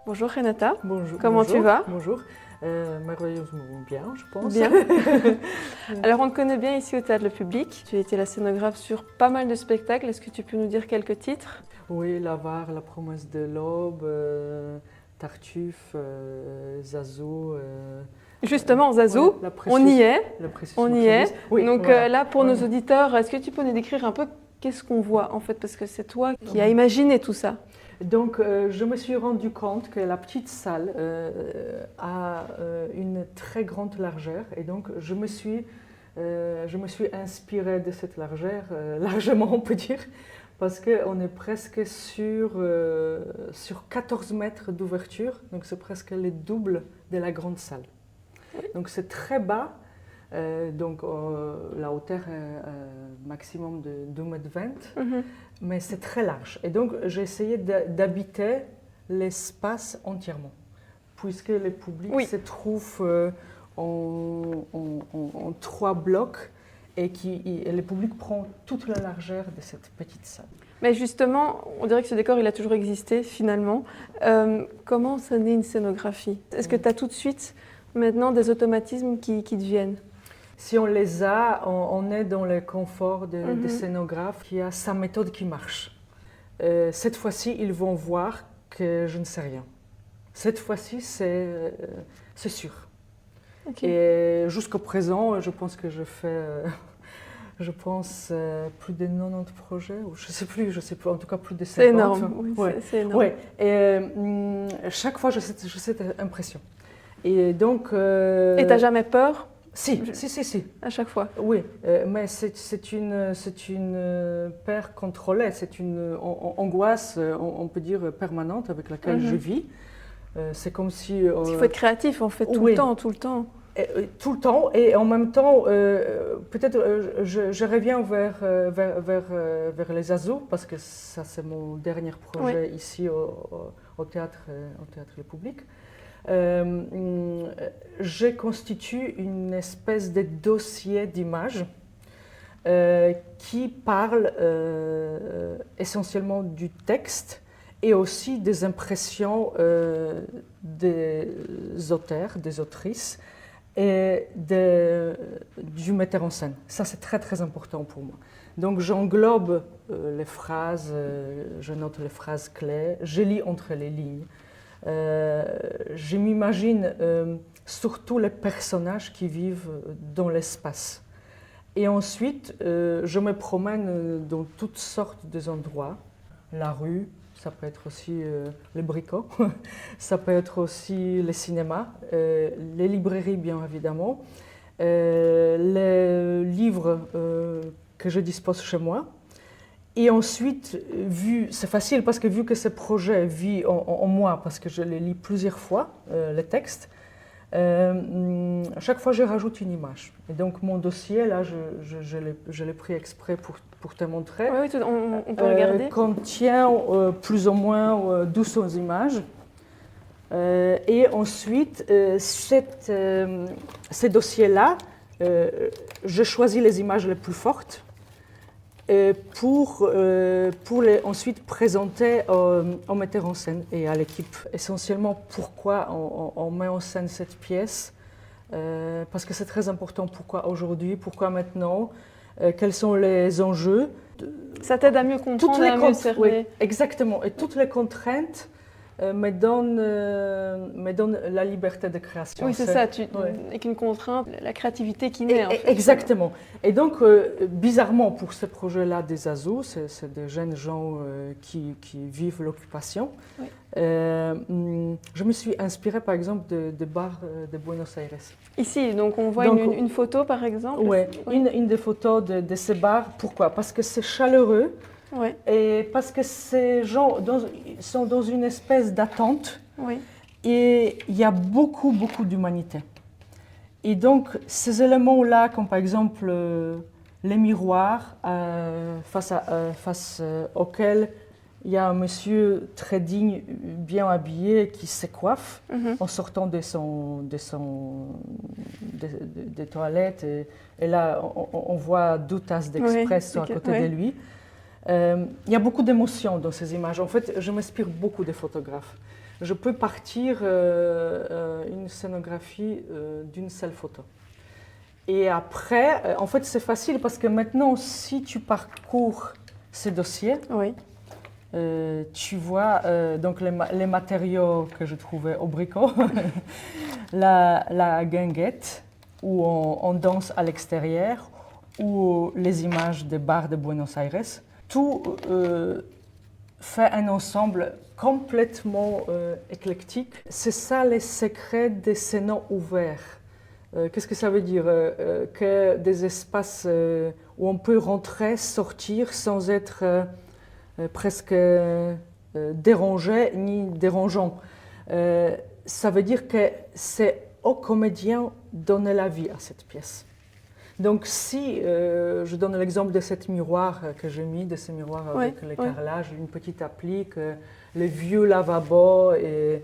Bonjour Renata. Bonjour. Comment tu vas? Bonjour. Merveilleusement bien, je pense. Bien. Alors on te connaît bien ici au Théâtre Le Public. Tu as été la scénographe sur pas mal de spectacles. Est-ce que tu peux nous dire quelques titres? Oui, L'Avare, La promesse de l'aube, Tartuffe, Zazo. Justement, Zazo, la on y est. La précieuse On y est. marchandise. Oui, Donc voilà. là, pour nos auditeurs, est-ce que tu peux nous décrire un peu qu'est-ce qu'on voit en fait? Parce que c'est toi qui as imaginé tout ça. Donc, je me suis rendu compte que la petite salle a une très grande largeur et donc je me suis inspirée de cette largeur, largement on peut dire, parce qu'on est presque sur 14 mètres d'ouverture, donc c'est presque le double de la grande salle. Donc c'est très bas, la hauteur est maximum de 2,20 m. Mais c'est très large. Et donc, j'ai essayé d'habiter l'espace entièrement, puisque le public se trouve en 3 blocs et le public prend toute la largeur de cette petite salle. Mais justement, on dirait que ce décor, il a toujours existé finalement. Comment ça naît une scénographie? Est-ce que tu as tout de suite maintenant des automatismes qui te viennent? Si on les a, on est dans le confort des scénographes qui a sa méthode qui marche. Cette fois-ci, ils vont voir que je ne sais rien. Cette fois-ci, c'est sûr. Okay. Et jusqu'au présent, je pense que je fais plus de 90 projets, ou je ne sais plus, en tout cas plus de 50. C'est énorme, oui, ouais. C'est énorme. Ouais. Et chaque fois, j'ai cette impression. Et donc... Et tu n'as jamais peur? Si. À chaque fois? Oui, mais c'est une peur contrôlée, c'est une angoisse, on peut dire, permanente avec laquelle je vis. C'est comme si... Il faut être créatif, en fait, tout le temps. Tout le temps, et en même temps, peut-être je reviens vers les Azos, parce que ça c'est mon dernier projet ici au Théâtre Le Public. Je constitue une espèce de dossier d'images qui parle essentiellement du texte et aussi des impressions des auteurs, des autrices et du metteur en scène. Ça, c'est très très important pour moi. Donc j'englobe les phrases, je note les phrases clés, je lis entre les lignes. Je m'imagine surtout les personnages qui vivent dans l'espace. Et ensuite, je me promène dans toutes sortes d'endroits. La rue, ça peut être aussi les bricots, ça peut être aussi les cinémas, les librairies bien évidemment, les livres que je dispose chez moi. Et ensuite, c'est facile parce que vu que ce projet vit en moi, parce que je les lis plusieurs fois, les textes, chaque fois je rajoute une image. Et donc mon dossier, là, je l'ai pris exprès pour te montrer. Oui, on peut regarder. Contient plus ou moins 200 images. Et ensuite, ces dossiers-là, je choisis les images les plus fortes. Pour les ensuite présenter au metteur en scène et à l'équipe. Essentiellement, pourquoi on met en scène cette pièce, parce que c'est très important. Pourquoi aujourd'hui, pourquoi maintenant, quels sont les enjeux. Ça t'aide à mieux comprendre, à mieux cerner. Oui, exactement. Et toutes les contraintes me donnent la liberté de création. Oui, c'est ça, avec une contrainte, la créativité qui naît. En fait. Exactement. Et donc, bizarrement, pour ce projet-là des Azos, c'est des jeunes gens qui vivent l'occupation. Oui. Je me suis inspirée, par exemple, des bars de Buenos Aires. Ici, donc on voit une photo, par exemple. Oui, une des photos de ces bars. Pourquoi? Parce que c'est chaleureux. Oui. Et parce que ces gens sont dans une espèce d'attente et il y a beaucoup d'humanité. Et donc ces éléments-là, comme par exemple les miroirs face auxquels il y a un monsieur très digne, bien habillé, qui se coiffe en sortant des toilettes. Et là, on voit 2 tasses d'expresso à côté de lui. Il y a beaucoup d'émotions dans ces images. En fait, je m'inspire beaucoup des photographes. Je peux partir une scénographie d'une seule photo. Et après, en fait, c'est facile parce que maintenant, si tu parcours ces dossiers, Oui. tu vois donc les matériaux que je trouvais au bricot, la guinguette où on danse à l'extérieur, ou les images des bars de Buenos Aires. Tout fait un ensemble complètement éclectique. C'est ça les secrets des scénars ouverts. Qu'est-ce que ça veut dire? Que des espaces où on peut rentrer, sortir sans être presque dérangé ni dérangeant. Ça veut dire que c'est au comédien donner la vie à cette pièce. Donc si je donne l'exemple de cet miroir que j'ai mis, de ce miroir avec les carrelages, une petite applique, le vieux lavabo et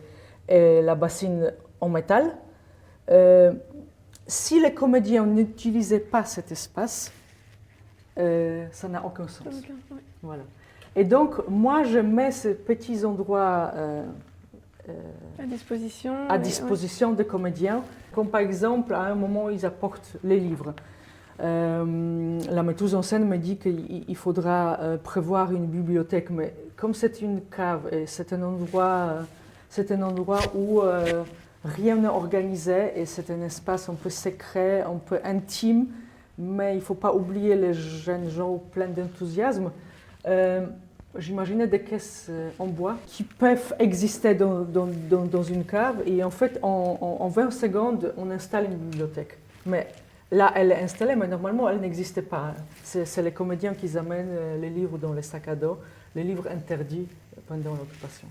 la bassine en métal, si les comédiens n'utilisaient pas cet espace, ça n'a aucun sens. Voilà. Et donc, moi, je mets ces petits endroits à disposition des comédiens, comme par exemple, à un moment, ils apportent les livres. La metteuse en scène me dit qu'il faudra prévoir une bibliothèque, mais comme c'est une cave et c'est un endroit où rien n'est organisé et c'est un espace un peu secret, un peu intime, mais il ne faut pas oublier les jeunes gens pleins d'enthousiasme. J'imaginais des caisses en bois qui peuvent exister dans une cave et en fait en 20 secondes on installe une bibliothèque. Mais là elle est installée mais normalement elle n'existait pas. C'est les comédiens qui amènent les livres dans les sacs à dos, les livres interdits pendant l'occupation.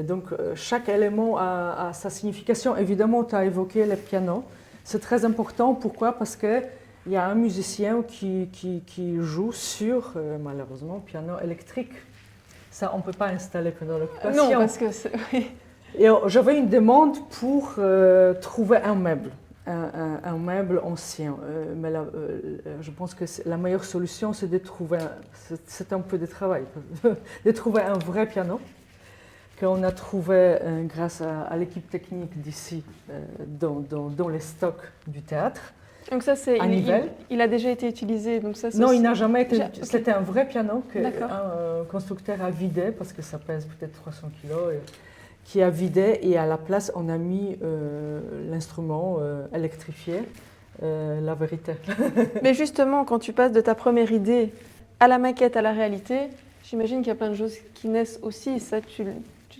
Donc chaque élément a sa signification. Évidemment tu as évoqué le piano. C'est très important. Pourquoi? Parce que il y a un musicien qui joue sur, malheureusement, piano électrique. Ça, on ne peut pas installer pendant l'occupation. Non, parce que c'est... Oui. Et j'avais une demande pour trouver un meuble, un meuble ancien. Mais là, je pense que la meilleure solution, c'est de trouver, c'est un peu de travail, de trouver un vrai piano qu'on a trouvé grâce à l'équipe technique d'ici, dans les stocks du théâtre. Donc ça, il a déjà été utilisé. Donc ça, non, il n'a jamais été. Okay. C'était un vrai piano qu'un constructeur a vidé parce que ça pèse peut-être 300 kilos, qui a vidé et à la place on a mis l'instrument électrifié, la vérité. Mais justement, quand tu passes de ta première idée à la maquette, à la réalité, j'imagine qu'il y a plein de choses qui naissent aussi. Et ça, tu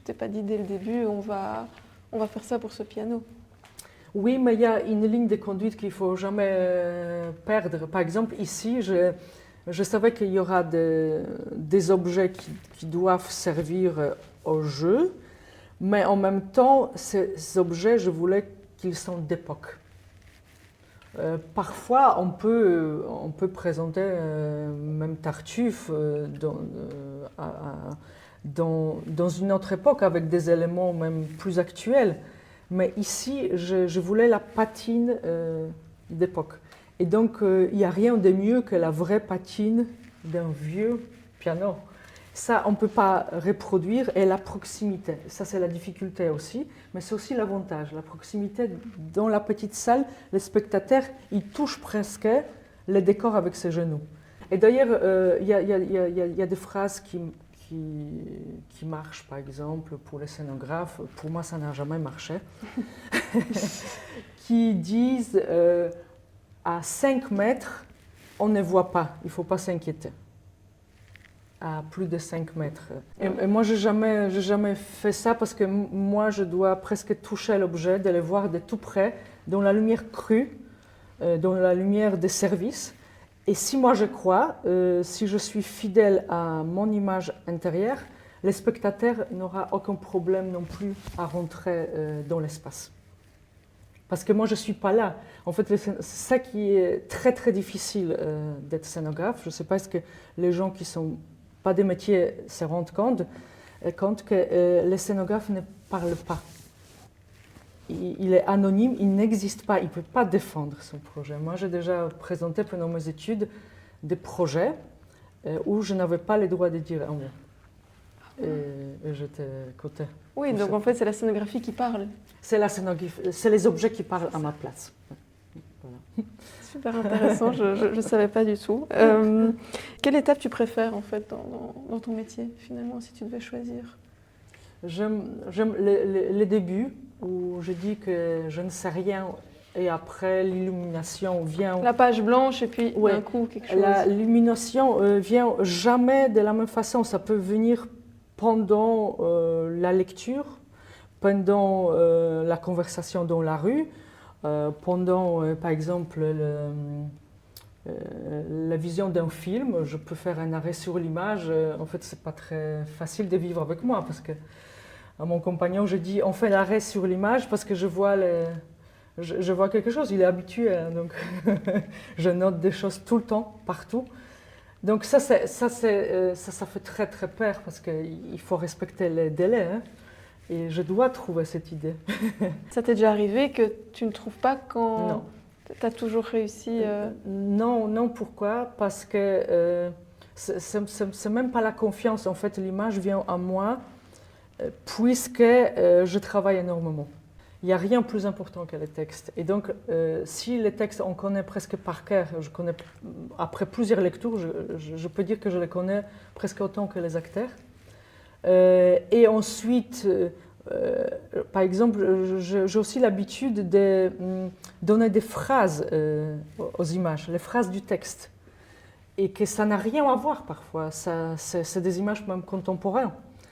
t'es pas dit dès le début, on va faire ça pour ce piano. Oui, mais il y a une ligne de conduite qu'il ne faut jamais perdre. Par exemple, ici, je savais qu'il y aura des objets qui doivent servir au jeu, mais en même temps, ces objets, je voulais qu'ils soient d'époque. Parfois, on peut présenter même Tartuffe dans une autre époque avec des éléments même plus actuels. Mais ici, je voulais la patine d'époque. Et donc, il n'y a rien de mieux que la vraie patine d'un vieux piano. Ça, on ne peut pas reproduire. Et la proximité, ça c'est la difficulté aussi, mais c'est aussi l'avantage. La proximité, dans la petite salle, les spectateurs, ils touchent presque le décor avec ses genoux. Et d'ailleurs, il y a des phrases qui marche, par exemple, pour les scénographes, pour moi ça n'a jamais marché, qui disent à 5 mètres, on ne voit pas, il ne faut pas s'inquiéter. À plus de 5 mètres. Et moi, je n'ai jamais fait ça parce que moi, je dois presque toucher l'objet, de le voir de tout près, dans la lumière crue, dans la lumière des services. Et si moi je crois, si je suis fidèle à mon image intérieure, le spectateur n'aura aucun problème non plus à rentrer dans l'espace. Parce que moi je ne suis pas là. En fait, c'est ça qui est très très difficile d'être scénographe. Je ne sais pas est-ce que les gens qui ne sont pas des métiers se rendent compte que le scénographe ne parle pas. Il est anonyme, il n'existe pas, il ne peut pas défendre son projet. Moi, j'ai déjà présenté pendant mes études des projets où je n'avais pas le droit de dire un mot. Et j'étais côté. Oui, donc en fait, c'est la scénographie qui parle. C'est la scénographie, c'est les objets qui parlent à ma place. Voilà. Super intéressant, je ne savais pas du tout. Quelle étape tu préfères en fait dans ton métier finalement si tu devais choisir? J'aime les débuts où je dis que je ne sais rien et après l'illumination vient. La page blanche et puis d'un coup quelque chose. L'illumination vient jamais de la même façon. Ça peut venir pendant la lecture, pendant la conversation dans la rue, pendant par exemple la vision d'un film. Je peux faire un arrêt sur l'image. En fait, c'est pas très facile de vivre avec moi parce que à mon compagnon, je dis on fait l'arrêt sur l'image parce que je vois quelque chose. Il est habitué, hein, donc je note des choses tout le temps, partout. Donc ça fait très très peur parce qu'il faut respecter les délais. Hein, et je dois trouver cette idée. Ça t'est déjà arrivé que tu ne trouves pas quand tu as toujours réussi Non, pourquoi? Parce que c'est même pas la confiance. En fait, l'image vient à moi puisque je travaille énormément. Il n'y a rien de plus important que les textes. Et donc, si les textes, on connaît presque par cœur, après plusieurs lectures, je peux dire que je les connais presque autant que les acteurs. Et ensuite, par exemple, j'ai aussi l'habitude de donner des phrases aux images, les phrases du texte. Et que ça n'a rien à voir parfois. C'est des images même contemporaines.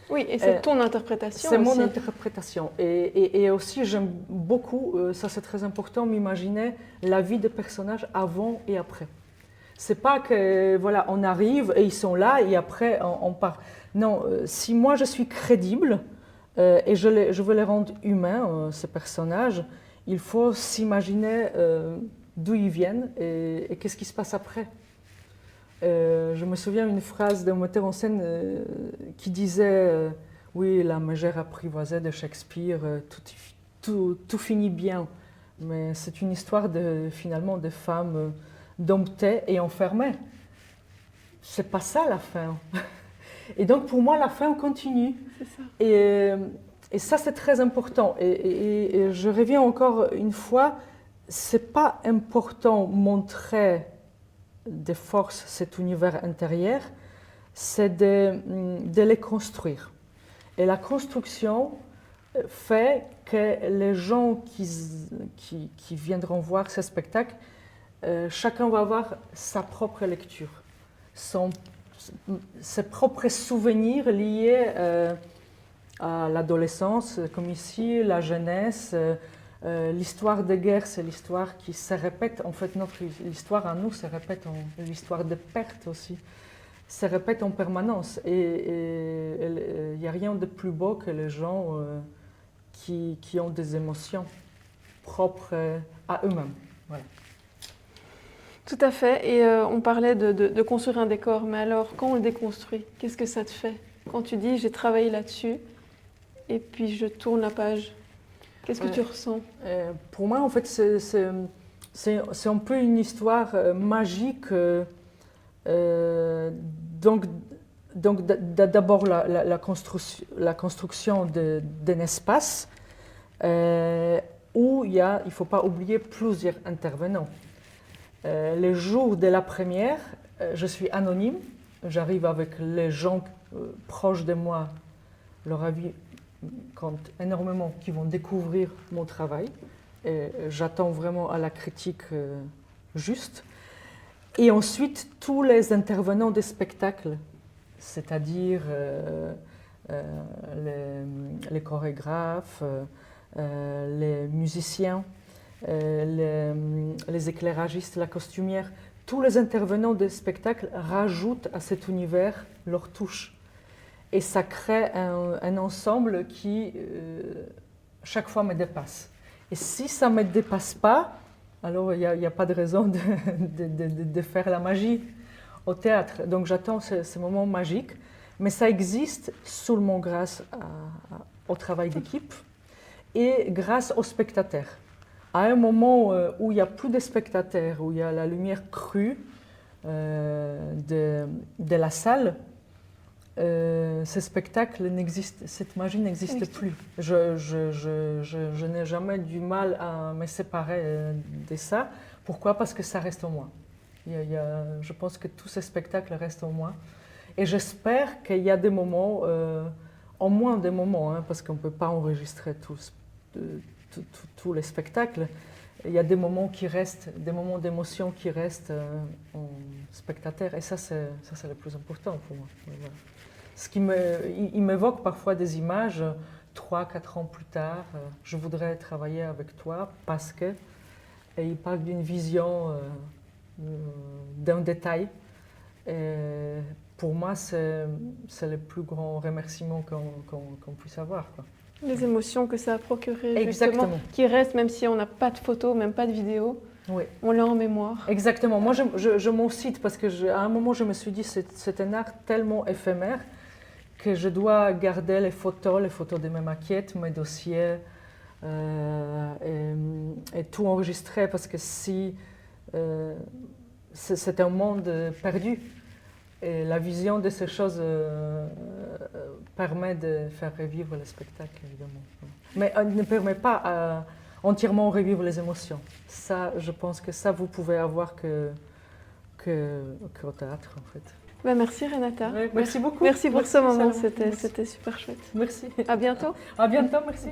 Oui, et c'est ton interprétation. C'est mon interprétation. Et aussi, j'aime beaucoup, ça c'est très important, m'imaginer la vie des personnages avant et après. C'est pas que, voilà, on arrive et ils sont là et après on part. Non, si moi je suis crédible et je veux les rendre humains, ces personnages, il faut s'imaginer d'où ils viennent et qu'est-ce qui se passe après. Je me souviens d'une phrase d'un metteur en scène qui disait oui, la mégère apprivoisée de Shakespeare, tout finit bien. Mais c'est une histoire finalement de femmes domptées et enfermées. C'est pas ça la fin. Et donc pour moi, la fin continue. C'est ça. Et ça, c'est très important. Et je reviens encore une fois, c'est pas important montrer de force cet univers intérieur, c'est de les construire. Et la construction fait que les gens qui viendront voir ce spectacle, chacun va avoir sa propre lecture, ses propres souvenirs liés à l'adolescence, comme ici, la jeunesse. L'histoire de guerre, c'est l'histoire qui se répète. En fait, notre histoire à nous se répète, l'histoire de perte aussi, se répète en permanence. Et il n'y a rien de plus beau que les gens qui ont des émotions propres à eux-mêmes. Voilà. Tout à fait. Et on parlait de construire un décor, mais alors, quand on le déconstruit, qu'est-ce que ça te fait? Quand tu dis, j'ai travaillé là-dessus, et puis je tourne la page. Qu'est-ce que tu ressens? Pour moi, en fait, c'est un peu une histoire magique. Donc d'abord, la construction d'un espace où il ne faut pas oublier plusieurs intervenants. Les jours de la première, je suis anonyme. J'arrive avec les gens proches de moi, leur avis compte énormément, qui vont découvrir mon travail. Et j'attends vraiment à la critique juste. Et ensuite, tous les intervenants des spectacles, c'est-à-dire les chorégraphes, les musiciens, les éclairagistes, la costumière, tous les intervenants des spectacles rajoutent à cet univers leur touche. Et ça crée un ensemble qui, chaque fois, me dépasse. Et si ça ne me dépasse pas, alors il n'y a pas de raison de faire la magie au théâtre. Donc j'attends ce moment magique. Mais ça existe seulement grâce au travail d'équipe et grâce aux spectateurs. À un moment où il n'y a plus de spectateurs, où il y a la lumière crue, de la salle, ce spectacle n'existe, cette magie n'existe plus. Je n'ai jamais du mal à me séparer de ça. Pourquoi? Parce que ça reste en moi. Je pense que tous ces spectacles restent en moi. Et j'espère qu'il y a des moments, au moins des moments, hein, parce qu'on ne peut pas enregistrer tous les spectacles. Il y a des moments qui restent, des moments d'émotion qui restent en spectateur. Et ça, c'est le plus important pour moi. Voilà. Il m'évoque parfois des images, 3-4 ans plus tard, je voudrais travailler avec toi parce que... Et il parle d'une vision, d'un détail. Et pour moi, c'est le plus grand remerciement qu'on puisse avoir, quoi. Les émotions que ça a procuré, Exactement. Justement, qui restent même si on n'a pas de photos, même pas de vidéos. Oui. On l'a en mémoire. Exactement. Moi, je m'en cite parce qu'à un moment, je me suis dit c'est un art tellement éphémère que je dois garder les photos de mes maquettes, mes dossiers, et tout enregistrer parce que si c'est un monde perdu et la vision de ces choses permet de faire revivre le spectacle, évidemment. Mais elle ne permet pas entièrement revivre les émotions. Ça, je pense que ça, vous pouvez avoir qu'au théâtre, en fait. Ben merci Renata. Ouais, merci beaucoup. Merci pour ce moment, Salomon. c'était super chouette. Merci. À bientôt. À bientôt, merci.